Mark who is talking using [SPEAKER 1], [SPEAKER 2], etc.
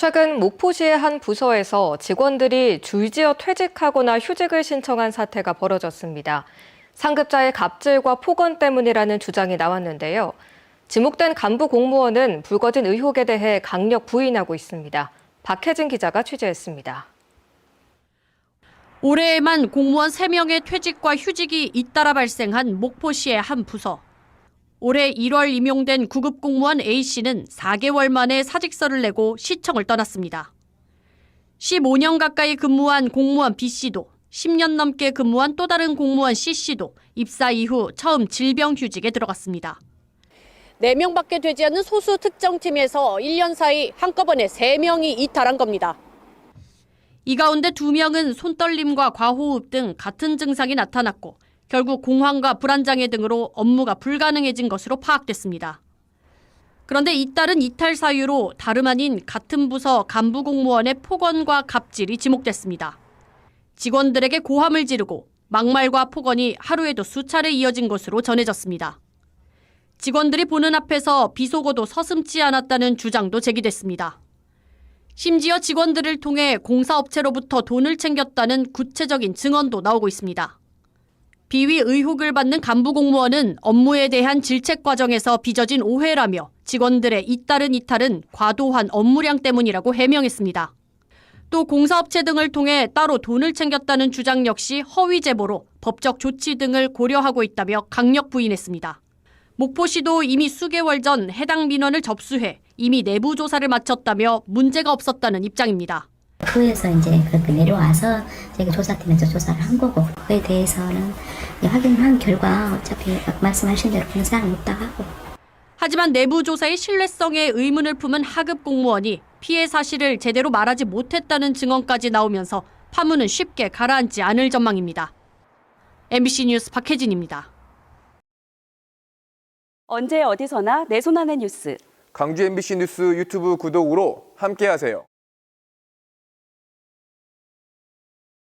[SPEAKER 1] 최근 목포시의 한 부서에서 직원들이 줄지어 퇴직하거나 휴직을 신청한 사태가 벌어졌습니다. 상급자의 갑질과 폭언 때문이라는 주장이 나왔는데요. 지목된 간부 공무원은 불거진 의혹에 대해 강력 부인하고 있습니다. 박혜진 기자가 취재했습니다.
[SPEAKER 2] 올해에만 공무원 3명의 퇴직과 휴직이 잇따라 발생한 목포시의 한 부서. 올해 1월 임용된 구급 공무원 A씨는 4개월 만에 사직서를 내고 시청을 떠났습니다. 15년 가까이 근무한 공무원 B씨도 10년 넘게 근무한 또 다른 공무원 C씨도 입사 이후 처음 질병휴직에 들어갔습니다. 4명밖에 되지 않는 소수 특정팀에서 1년 사이 한꺼번에 3명이 이탈한 겁니다. 이 가운데 2명은 손떨림과 과호흡 등 같은 증상이 나타났고 결국 공황과 불안장애 등으로 업무가 불가능해진 것으로 파악됐습니다. 그런데 잇따른 이탈 사유로 다름 아닌 같은 부서 간부 공무원의 폭언과 갑질이 지목됐습니다. 직원들에게 고함을 지르고 막말과 폭언이 하루에도 수차례 이어진 것으로 전해졌습니다. 직원들이 보는 앞에서 비속어도 서슴지 않았다는 주장도 제기됐습니다. 심지어 직원들을 통해 공사업체로부터 돈을 챙겼다는 구체적인 증언도 나오고 있습니다. 비위 의혹을 받는 간부 공무원은 업무에 대한 질책 과정에서 빚어진 오해라며 직원들의 잇따른 이탈은 과도한 업무량 때문이라고 해명했습니다. 또 공사업체 등을 통해 따로 돈을 챙겼다는 주장 역시 허위 제보로 법적 조치 등을 고려하고 있다며 강력 부인했습니다. 목포시도 이미 수개월 전 해당 민원을 접수해 이미 내부 조사를 마쳤다며 문제가 없었다는 입장입니다.
[SPEAKER 3] 후에서 이제 그렇게 내려와서 저희가 조사팀에서 조사를 한 거고 그에 대해서는 확인한 결과 어차피 말씀하신 대로 그런 사항이 없다 하고.
[SPEAKER 2] 하지만 내부 조사의 신뢰성에 의문을 품은 하급 공무원이 피해 사실을 제대로 말하지 못했다는 증언까지 나오면서 파문은 쉽게 가라앉지 않을 전망입니다. MBC 뉴스 박혜진입니다.
[SPEAKER 4] 언제 어디서나 내 손 안의 뉴스.
[SPEAKER 5] 광주 MBC 뉴스 유튜브 구독으로 함께하세요.